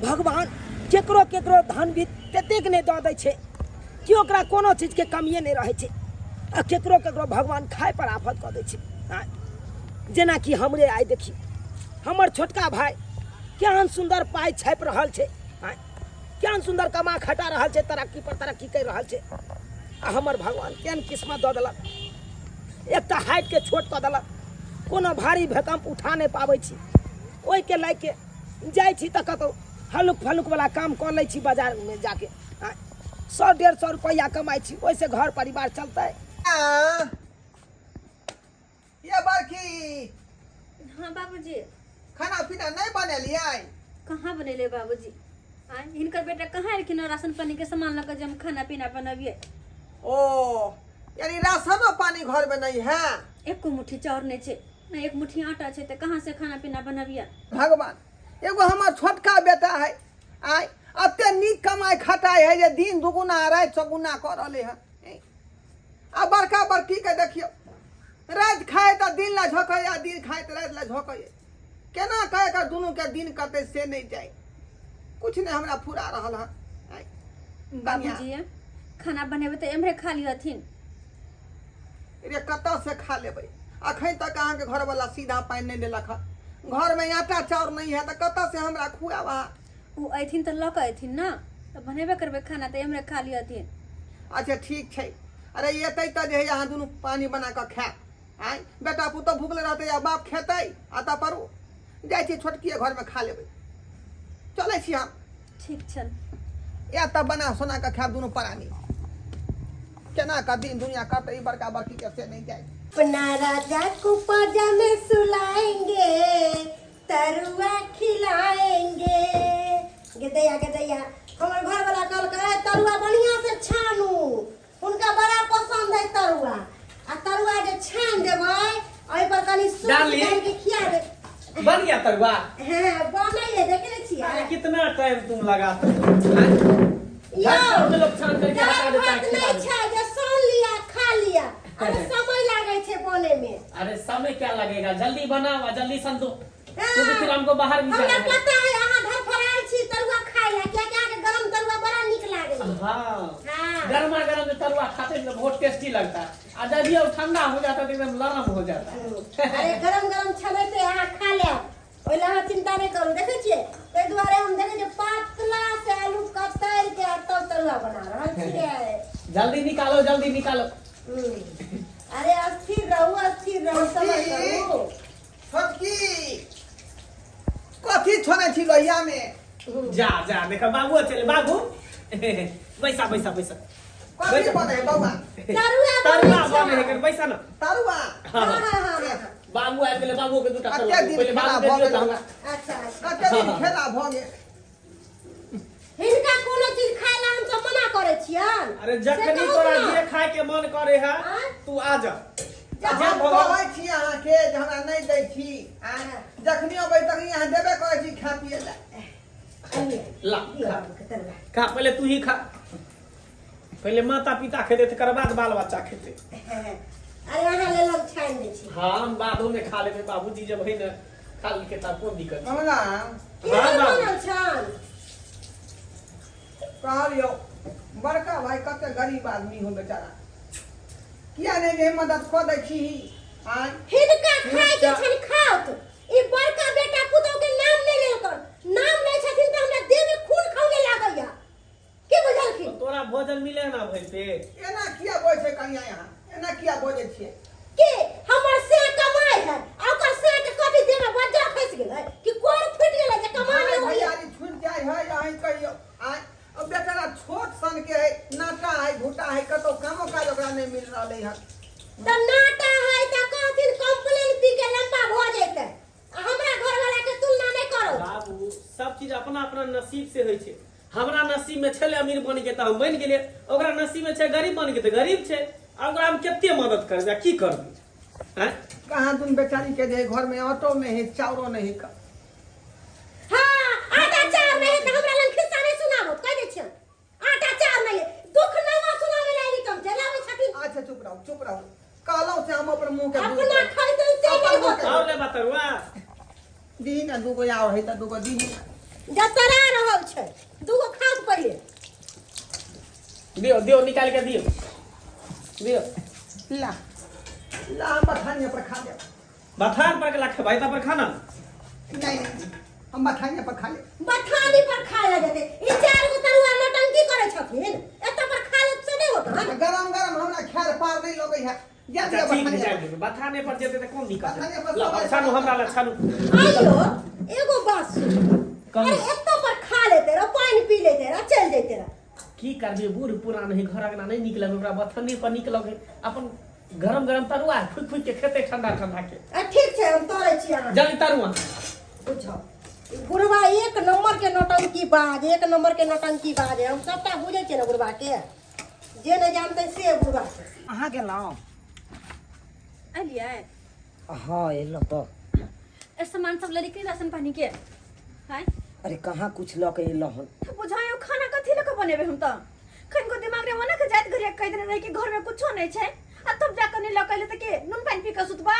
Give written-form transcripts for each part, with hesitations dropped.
भगवान केकरो केकरो धन भी ततेक नहीं दऽ दै छै कि ओकरा कोनो चीज के कमिए नहीं रहै छै आ केकरो केकरो भगवान खाय पर आफत कऽ दै छै। जेना कि हमरे आइ देखी हमर छोटका भाई केहन सुंदर पाइ छापि रहल छै, केहन सुंदर कमा खटा रहल छै, तरक्की पर तरक्की कर रहल छै आ हमर भगवान केहन किस्मत दऽ देलक, एकटा हाइट के छोट कऽ देलक, कोनो भारी भरकम उठा नहीं पाबै छी, ओहि के लायक के जाइ छी तऽ कतौ हल्लुक फल्लुक वाला काम कऽ लै छी बाजार में जाके 100-150 रुपया कमाई छी, ओहिसे घर परिवार चलतै। ये बाकी हाँ बाबूजी। खाना पीना नहीं बनेलियै? कहाँ बनेले बाबूजी? हिनकर बेटा कहाँ एलखिन राशन पानी के सामान लगा जब हम खाना पीना बनबिए। ओ यानी राशनो पानी घर में नहीं है? एको मुट्ठी चाउर नहीं छे, ना एक मुट्ठी आटा छे, तो कहाँ से खाना पीना बनबिए? भगवान एगो हमार छोटका बेटा है आय अते नीक कमाई खटाई है जे दिन दुगुना रात चौगुना कर रहले है। आ बड़का बड़की के देखियो रात खाए तो दिन ला झोंकैया, दिन खाए तो रात ला झोंकैया, केना कहे कर दुनू के दिन कटे से नहीं जाए, कुछ नहीं हमरा फुरा रहल है। बाबूजी खाना बनेबे तो एमरे खा लिहथिन। रे कतऽ से खा लेबै? अखन तक अहाँ के घर वाला सीधा पानी नहीं देलक है, घर में आटा चाउर नहीं है तो कतऽ से हमरा खुआबा? वो अथिन तो लक अथिन ना, तो बनेबे करबे खाना तो एमरे खा लिहथिन। अच्छा ठीक है। अरे एतै तऽ जे यहाँ दुनू पानी बना कऽ खायब, आय बेटा पुतौ भूखले रहतै या बाप खेतै आता पर जाइ छी छोटकिए घर में खा लेबै, चलै छी हम। ठीक छल। या तब बना सोना कऽ खायब दुनू प्राणी, केना का दिन दुनिया कटै बड़का बड़की के से नहीं जाए। अपना राजा को पाजा में सुलाएंगे, तरुआ खिलाएंगे। गदैया गदैया हमर घर वाला कल करे तरुआ बढ़िया से छानू, उनका बड़ा पसंद है तरुआ, आ तरुआ जे छान देबै ओइ पर कनी सूप डाल के खिया दे। बन गया तरुआ? हां बनै है, देखे छियै। अरे कितना टाइम तुम लगाते हो? यो लोग छान करके हटा देता है, खिला नहीं देता छै जे सुन लिया खा लिया, अरे समय लागे छै बने में। है। अरे समय क्या लगेगा, जल्दी बनाओ जल्दी सन दो, क्योंकि फिर हमको बाहर भी हमरा जाना है। पता है अहाँ घर पर आयल छी तरुआ खाय ला, क्या क्या के गरम तरुआ बड़ा निक लागे। हाँ हाँ। गर्मा गर्म में तरुआ खाते हैं तो बहुत टेस्टी लगता है, और जब ये ठंडा हो जाता है तो एकदम नरम हो जाता है। अरे गरम गरम छनैते अहाँ खा ले, ओइ ला अहाँ चिंता नहीं करू। देखे छियै तै दुआरे हम देखे जे पतला से आलू कतर के तब तरुआ बना रहल छियै। जल्दी निकालो जल्दी निकालो। अरे अस्थिर रहू समय करू। छोटकी कथी छोड़े छी लोहिया में? जा जा देखो बाबू चले बाबू बैसा बैसा बैसा कथी बने है बौआ? तरुआ बने है कर बैसा ना। तरुआ? हां बाबू आबि गेलै, बाबू के दूटा कते तरुआ दिन पहिले खेला बाबू भऽ दे गेल दियौ हमरा? अच्छा कते दिन खेला भऽ गेल? हिनका कोनो चीज खाय ला हम सब मना करे छियन। अरे जखनी तोरा जे खाए के मन करे है तू आ जा। हम कहै छी अहाँ के जे हमरा नहीं दै छी, जखनी अबै तखनी अहाँ देबे करै छी खा पिए ला। ला खा पहले तू ही खा, पहले माता पिता खेते तकर बाद बाल बच्चा खेते। अरे अहाँ ले लग छान दे छी। हाँ हम बादो में खा लेबे, बाबूजी जब है न खा ली के तब कोन दिक्कत। हमरा की हाँ, बाबू। बनल छन? कहलियो बड़का भाई कते गरीब आदमी हो बेचारा, किया नहीं रे मदद कर दै छी? आय हिनका खाय के छन खाओत, ई बड़का बेटा पुतौ के नाम नहीं लेल कर, नाम लै छथिन त हमरा देह में खून खौले लागैया। की बुझलखिन? तो तोरा भोजन मिले ना भई पे। एना किया बोझ छै कनिया यहाँ? एना किया बोझे छियै? के हमर से कमाई है, आ ओकर से के कथि देह में बज्जा फंस गेलै कि कोर फुट गेलै जे कमाने होइया। भैयारी छूट जाय है यहीं कहियो। आय अब बेचारा छोट सन के है, नाटा है घुटा है, कतो कामो काज ओकरा नहीं मिल रहले है। त नाटा है त कहथिन कंप्लेन पी के लंबा भ जेतै, हमरा घर वाला के तुलना नहीं करो। बाबू सब चीज अपना अपना नसीब से होइ छै, हमरा नसीब में छले अमीर बन के त हम बन गेलिए, ओकरा नसीब में छै गरीब बन के त गरीब छै, ओकरा हम केते मदद करबै की करबै? हैं कहां तुम बेचारी के जे घर में ऑटो नहीं है, चाउरो नहीं है। हां आटा चार नहीं त हमरा लन खिस्सा नहीं सुनाबो, कह दे छियन आटा चार नहीं है, दुख नवा सुनावे लागी तुम जलावे छथिन। अच्छा चुप रहो कहलो से हम अपन मुंह के अपना खरीदन से नहीं होता। और ले बतरुआ दी ना दूगो यार है त दूगो दी। जतरा रहो रहल छै दूगो खास पहिले दियो दियो निकाल के दियो दियो ला ला हम बथानिया पर खा ले बथान पर के ला भाई ता पर खाना नहीं हम बथानिया पर खा ले बथानी पर खाए ला जेते ई 4 गो तरुआ नौटंकी करे छथिन एत पर खा ले से नहीं होता गरम गरम हमरा खार पार नहीं लगे है जा अच्छा ठीक है बथानिया जाए बथाने पर जेते त कोन दिक्कत बथाने है पर ला सब छानु हमरा ला छानु आइयो एगो बात सुन कहू। अरे एत पर खा लेते रह पानी पी लेते रह चल जैते रह की करबे बूढ़ पुरान है घर अंगना नहीं निकले ओकरा बथाने पर निकल गए अपन गरम गरम तरुआ फुक फुक के खेते ठंडा ठंडा के ठीक छै हम तोरे छी अहाँ जल्दी तरुआ बुझो बुढ़वा एक नंबर के नौटंकी बाज एक नंबर के नौटंकी बाज है हम सबटा बुझे छियै ना बुढ़वा के जे नहीं जानते से बुढ़वा छै अहाँ गेलहुँ अलिए हाँ एलहुँ तो ए सामान सब लड़ी राशन पानी के हाय अरे कहाँ कुछ लऽ के एलहुँ हन बुझायो खाना कथी लके बनेबे हम त खन को दिमाग रे ओना के जात घरिया कह देने रही कि घर में कुछो नहीं छै आ तब जाकर नहीं लकैले त के नून पानी पी के सुतबा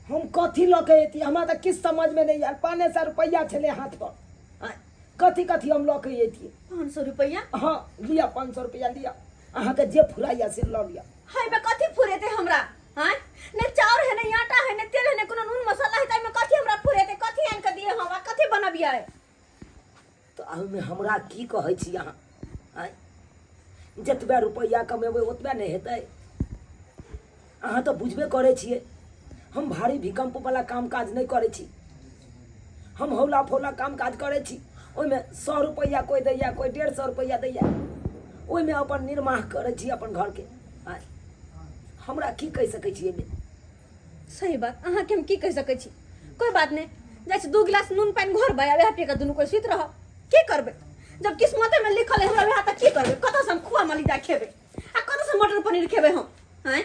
हम कथी लऽ के एती हमरा तऽ किछु समझ में नहीं आयल 500 रुपया छलै हाथ पर आँय, कथी कथी हम लऽ के एती 500 रुपया हाँ लिया 500 रुपया लिया अहाँके जे फुराइया से लऽ लिया हाय बे कथी फुरेते हमरा हाय ने चाउर है ने आटा है ने तेल है ने कोनो नून मसाला है त में कथी हमरा फुरेते कथी आन के दिए हम कथी बनबिया तो अहमे हमरा की कहै छी अहाँ आँय जतबे रुपैया कमेबै ओतबे नहि हेतै अहाँ तऽ बुझबे करै छियै हम भारी भूकंप वाला काम काज नहीं करै छी हम हौला फौला काम काज करै छी ओहिमे 100 रुपैया कोई दैया कोई 150 रुपैया दैया ओहिमे अपन निर्वाह करै छी अपन घरके आँय हमरा की कहि सकै छी एहिमे सही बात अहाँ के हम की कह सकै छी कोई बात नहीं जाइ छी 2 गिलास नून पानी घर बया वह पी के दुनू कोई सुत रह की करबे जब किस्मते में लिखल है हमरा वह त की करबे कत से हम खुआ मलिदा खेबे आ कत से मटर पनीर खेबे हम हैं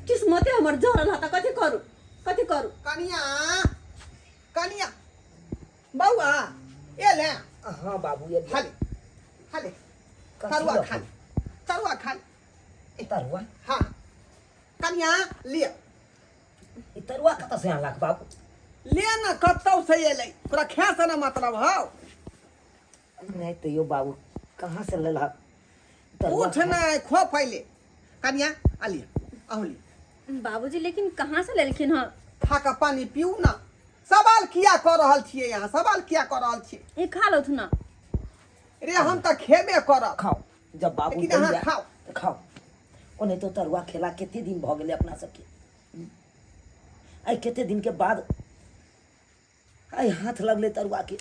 किस्मते हमर जरल ह त कथी करू कनिया कनिया बउआ ए ले हाँ बाबू ये खा ले खा ले तरुआ खा ले तरुआ खा ले तरुआ हाँ कनिया ले ई तरुआ कतऽ से आनलक बाबू ले ना कतौ से एलै तोरा खै से ना मतलब हौ नहीं तो यो बाबू कहाँ से ललक उठ ना खो पहले कनिया आलिए अहुली बाबूजी लेकिन कहाँ से लेलखिन ह खा के पानी पीऊ ना सवाल किया कर रहल छियै यहाँ सवाल किया कर रहल छियै ए खा लो ना रे हम त खेबे करब खाओ जब बाबू लेकिन अहाँ दैया खाओ। तो खाओ ओने तो तरुआ खेला केते दिन भ गेलै अपना सबके आई केते दिन के बाद आई हाथ लगले तरुआ के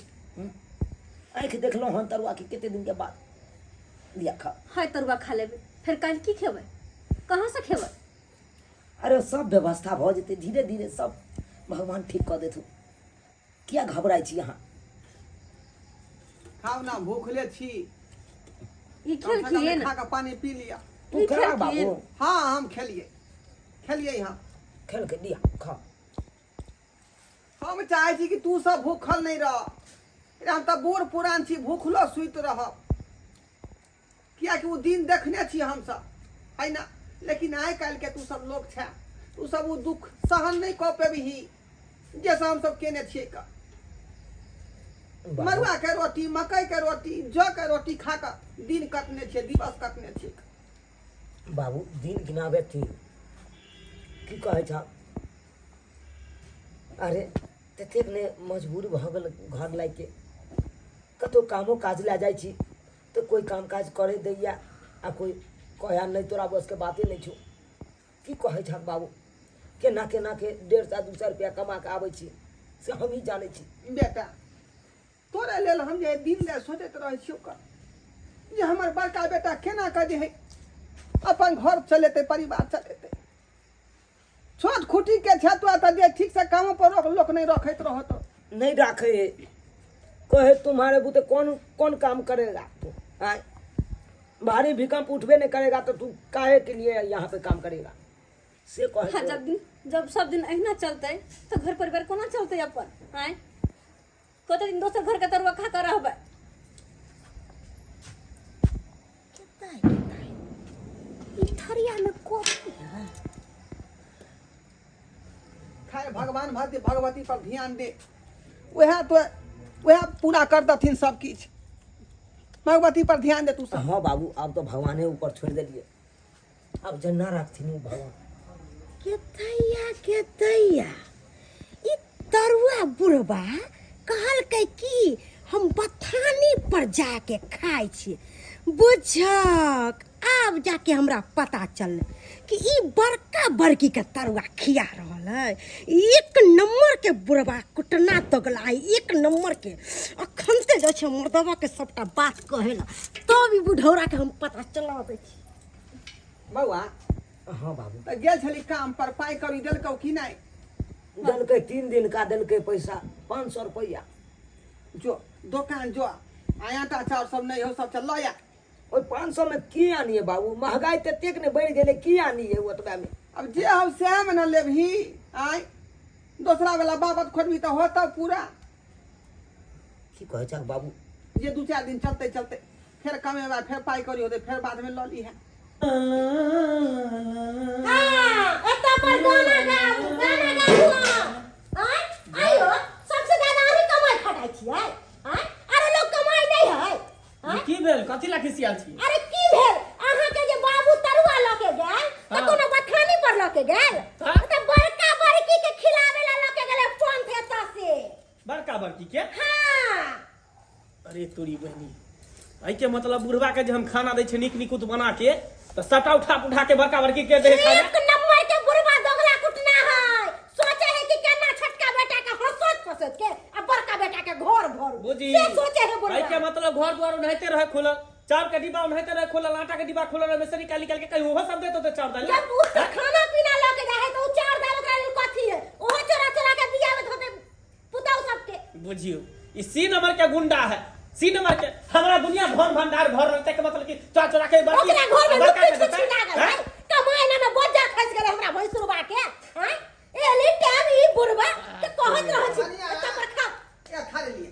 आँख देखलो हन तरुआ के केते दिन के बाद लिया खा हाय तरुआ खा लेबे फिर काल की खेबै कहाँ से खेबै अरे सब व्यवस्था भ जेते धीरे धीरे सब भगवान ठीक कर देथु किया घबराई छी यहाँ खाओ ना भूखले छी ई खेल खिए खा ना के पानी पी लिया तू ई खा खेल बाबू खिए हाँ हम खेलिए हम खेल के लिया खा हम चाहे छी कि तू सब भूखल नहीं रह रे हम तो बूढ़ पुरान छी भूखलो सुत रह किया कि वो दिन देखने छी हम सब है ना लेकिन आइ काल्हि के तू सब लोग छे तू सब वो दुख सहन नहीं कऽ पेबही जैसे हम सब केने छियै का मरुआ के रोटी मकई के रोटी जौ के रोटी खा के दिन कटने छियै दिवस कटने छियै बाबू दिन गिनाबे थी की कहै छ अरे ततेक ने मजबूर भ गेल घर लाग के कतो कामो काज ला जाइ छी तो कोई काम काज करे दैया आ कोई कहया नहीं तोरा बस के बाते नहीं छो की कहै छ बाबू केना केना के 150-200 रुपया कमा के आबै छी से हम ही जानै छी बेटा तोरे लेल हम जे दिन ले सोचैत रहै छियौ का जे हमर बड़का बेटा केना कऽ जे है अपन घर चलेते परिवार चलेते छोट खुटी के छतुआ त जे ठीक से काम पर लोक नहीं रखैत रहत नहीं राखे कहे तुम्हारे बुते कौन काम करेगा तू आए भारी भूकंप उठबे नहीं करेगा तो तू काहे के लिए यहाँ पे काम करेगा से कहे हाँ, तो। जब सब दिन अहिना चलते तो घर परिवार कोना चलते अपन आय कते दिन दोसर घर के तरुआ खा कर रहबै थरिया में कॉफी है खाए भगवान भगवती पर ध्यान दे वह तो वह पूरा कर दथिन सब किछ भगवती पर ध्यान दे तू सब। हाँ बाबू अब तो भगवाने ऊपर छोड़ दिलिए, अब जन्ना रखथिन भगवान। के दैया ई तरुआ बुढ़बा कहलकै कि हम बथानी पर जाके खाइ छी, बुझक आब जाके हमरा पता चललै कि ई बड़का बड़की के तरुआ खिया रहल है। एक नंबर के बुढ़बा कुटना तगला है, एक नंबर के। अखन से जाइ छै मर्दवा के सबटा बात कहेला, तब ई बुढ़ौरा के हम पता चला दै छी। बउआ हाँ बाबू त गेल छली काम पर, पाई करी देलकौ कि नहीं? दिलकै 3 दिन का दिलकै पैसा 500 रुपया। जो दुकान जो आटा चाउर सब नहीं हो सब चल लो या। ओइ 500 में की आनिए बाबू, महंगाई ततेक ने बढ़ गेलै, की आनिए ओतबा में। अब जे हम सैम न लेबही आय दूसरा वाला बाबत खोजबी तो होता पूरा। की कहै छै बाबू, ये 2-4 दिन चलते चलते फिर कमेबा, फिर पाई करी होते, फिर बाद में लऽ ली है। हाँ, एतऽ पर गाना गाउ, गाना गाउ। आय आइयो सबसे ज्यादा अहीं कमाई खटाइ छियै। आय अरे लोग कमाई नहीं है। ई की भेल, कथी ला खिसियाल छी? अरे की भेल अहाँ के जे बाबू तरुआ लऽ के गेल त हाँ। कोनो बथानी पर लऽ के गेल हाँ। त बड़का बड़की के खिलावे ला लऽ के गेले पंथ एतऽ से। बड़का बड़की के? हाँ अरे तोरी बहनी, आई के मतलब बुढ़वा के जे हम खाना दै छै नीक निकुत बना के, तो सटा उठा के बड़का बड़की के दे खाना। एक नंबर के बुढ़वा दोगला कुटना है। सोचे है कि केना छोटका बेटा के हंसत फसत के आ बड़का बेटा के घर भर बुझी से सोचे है बुढ़वा। आई के मतलब घर द्वार उन्हते रहे खुलल, चाउर के डिब्बा उन्हते रहे खुलल, आटा के डिब्बा खुलल, में से निकाल के कहीं ओहो सब देतो तो चाउर दाल। जब उसका खाना पीना लऽ के जाए तो उ चार दाल ओकरा लेल कथी है, ओहो चोरा के दियावत होते पुतौ सबके। बुझियो ई सी नंबर के गुंडा है, सी नंबर के। हमरा दुनिया भन भंडार भर रहते के मतलब कि चोरा के बाकी ओकरा घर में बड़का लुक्की के छुछी देता लागल है। है, कमाई ना बोझा खस गेले हमरा भैंसुरबा के। हैं एली टाइम ई बुढ़बा के कहत रहै छी एतऽ पर खा या खा लिया,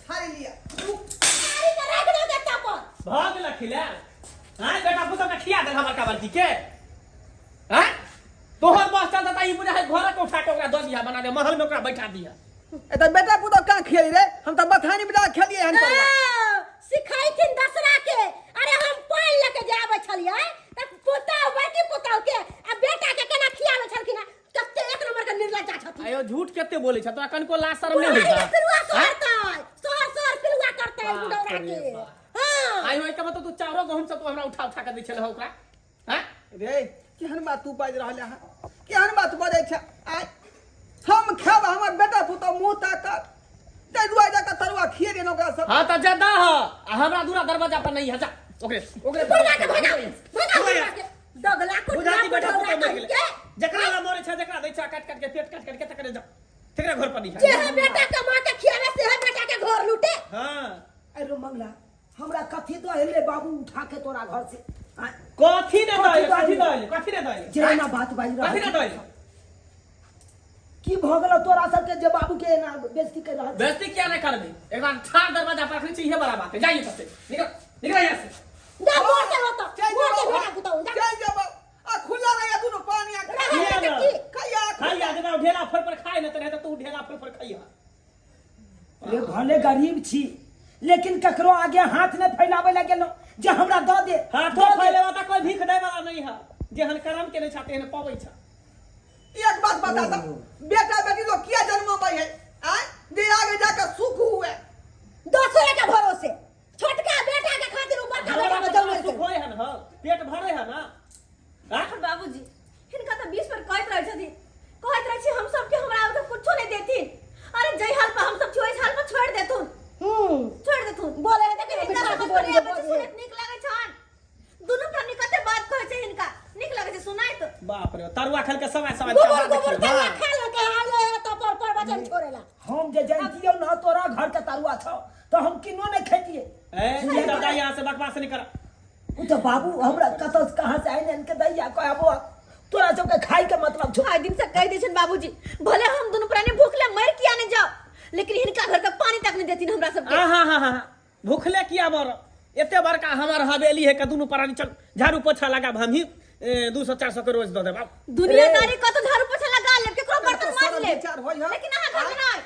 खा लिया। सारी के रख दो एतऽ पर। भाग ला खिला। हां बेटा पुतो के खिया दे हमर का बड़की के। हैं तोहर बस चलता ई बुझा है घर के उठा के ओकरा दऽ दिया, बना दे महल में ओकरा बैठा दिया। ए त बेटा पुतो का खेली रे, हम त बथानी में जा खेलिए हन पर। सिखाइथिन दसरा के। अरे हम पानी लेके जाबै छलियै त पुतौ बेटी पुतौ के आ बेटा के केना खियाबै छलखिन है, कते एक नंबर के निर्लज्जा छथिन। आयो झूठ केते बोले छ, तोरा कनको लाज शरम नहीं बुढ़ाई होता? पिलुआ सोहरतै, सोहर पिलुआ करतै बाप बुढ़ौरा रे के। बाप। हां आयो एके मतलब तू चारो गहूम सब हमरा उठा के दै छले ओकरा। हैं रे केहन बात तू बाज रहले है, केहन बात बजै छ? आय हम खाब, हमर बेटा पुतो मुंह ताकत ते दुआ जाके तरुआ खिए देन ओकरा सब। हां त जदा ह हमरा दूरा दरवाजा पर नहीं है, जा ओकरे बुढ़वा के भगा बुढ़वा के दगला कुटना बुझाती बेटा पुतो मर गेले, के। जकरा ला मरे छ, जकरा दै छ काट के पेट काट के तकरे जा तकरे घर पर नहीं जे है। है बेटा कमा के खियावे से है बेटा के घर लूटे। हां अरे मंगला हमरा कथी दो हेले बाबू उठा के तोरा घर से। आय, कथी ने कथी दइले, दइले? कथी ने दइले? जेना बात बाज रहा कथी ने दइले? की भ गेलो तोरा सबके जे बाबू के ना बेइज्जती कर रहल छै? बेइज्जती क्या नहीं करबे, एक बार ठाड़ दरवाजा पर रखनी चाहिए, बड़ा बात है। जाइए तब से निकल यहाँ से। जा मोर के होता चल मोर के जाओ, बेटा पुतौ जा। चल जाओ। आ खुला रहे दुनो पानी आ खिया ना। खैया खाइया देना ढेला फल पर खाए न त नहीं तो तू ढेला फल पर खाइया। रे भले गरीब छी लेकिन ककरो आगे हाथ न फैलावे ला गेलो जे हमरा दऽ दे। हाथ तो फैले वाला कोई भीख दे वाला नहीं है, जेहन कर्म के नहीं चाहते हैं पावे छ। एक बात बता दो, बेटा बेटी लोग किया जन्माबै है? आय जे आगे जाकर सुख हुए। दोसरे के भरोसे छोटका बेटा के खातिर ऊपर का बेटा में दौड़े सुख होए है न, पेट भरे है ना। आखिर बाबूजी हिनका तो 20 पर कहत रहे छथिन, कहत रहे छी हम सब के हमरा अब कुछो नहीं देथिन। अरे जय हाल पर हम सब छोइस हाल पर छोड़ देथुन, छोड़ देथुन। बोले है देखे हिनका बेटा सब बोले बोले बच्चे सुनत निक लागे छन, दुनु प्राणी कते बात कहै छै हिनका निक लागे छै सुनाई तो। बाप रे तरुआ खेल के समय समय गोबर गोबर के खा ले के आले तो पर वचन छोड़ेला। हम जे जानतियौ न तोरा घर के तरुआ छौ तो हम किनो नहीं खेतिए। ए दादा यहाँ से बकवास नहीं कर। उ तो बाबू हमरा कतौ से कहां से आइने इनके दैया कहबो तोरा सबके खाई के मतलब छौ। आइ दिन से कह दै छन बाबूजी भले हम दुनु प्राणी भूखले मर किया नहीं जाओ, लेकिन हिनका घर का पानी तक नहीं देथिन हमरा सब के। हां भूखले किया मर, एते बड़का हमार हवेली है, कदुनु प्राणी चल झाड़ू पोछा लगा, हम ही 200-400 के रोज दे देब। दुनियादारी का तो झाड़ू पोछा लगा ले, केकरो बर्तन मांज ले, विचार होई है। लेकिन अहाँ घर में नहीं।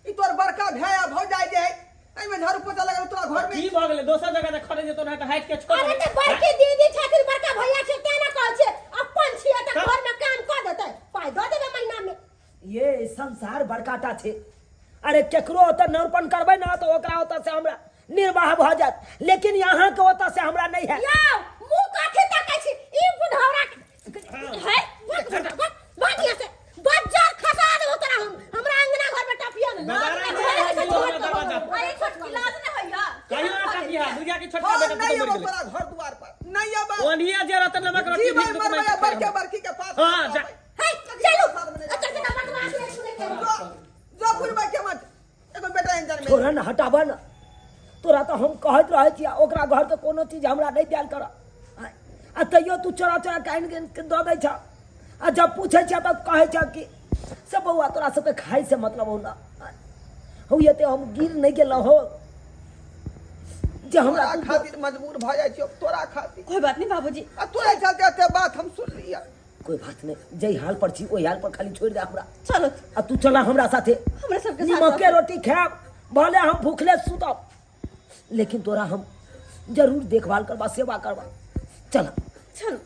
ई तोर बड़का भैया भौजाई जे है आई में झाड़ू पोछा लगा तोरा घर में की भ गेलै दोसर जगह त खड़े जेतो ना त हट के छोड़ अरे तो बड़की दीदी छथिन बड़का भैया छै तेना कहै छै अपन छियै त घर में काम क देतै पाई द देबै महीना में ये संसार बड़काटा छे। अरे केकरो ओतऽ नौरपन करबै ना तो ओकरा ओतऽ से हमरा निर्वाह भ जात, लेकिन यहाँ के ओतऽ से हमरा नहीं है। याओ मुंह काठी तकै छी ई बुढ़ौरा है बाटिया से बज्जर खसा दे तोरा हमरा अंगना घर में टपिया ने अरे छोटकी लाज ने होइया कहियो ना काटिया दुर्गा के छोटका हां बेटा नहीं तो अब मर गेलै तोरा घर द्वार पर नहीं अब ओनिया जे रतन नमक रोटी जी भी भाई मरवा बड़के बड़की के पास हां जा है चलो अच्छा से बकवास नहीं सुने के जो फुलबा के मत एगो बेटा इंजन में तोरा न हटाबा न, तोरा तो हम कहत रहे छियै ओकरा घर के कोनो चीज हमरा नहीं दियाल कर, आ तैयो तू चोरा चोरा काइन के दऽ दै छ। आ जब पूछे छ तब कहे छ कि से बउआ तोरा सबके खाइ से मतलब हो ना हो, ये ते हम गिर नहीं गेल हो जे हमरा तोरा खातिर मजबूर भ जाय छियो तोरा खातिर कोई बात नहीं बाबूजी आ तोरे चलते एते बात हम सुन लिया कोई बात नहीं, जई हाल पर छी ओई हाल पर खाली छोड़ दे हमरा। चलो आ तू चला हमरा साथे, हमरा सबके साथ निमक के रोटी खाब भले हम भूखले सुतब, लेकिन तोरा हम जरूर देखभाल करबा सेवा करबा। चला चलो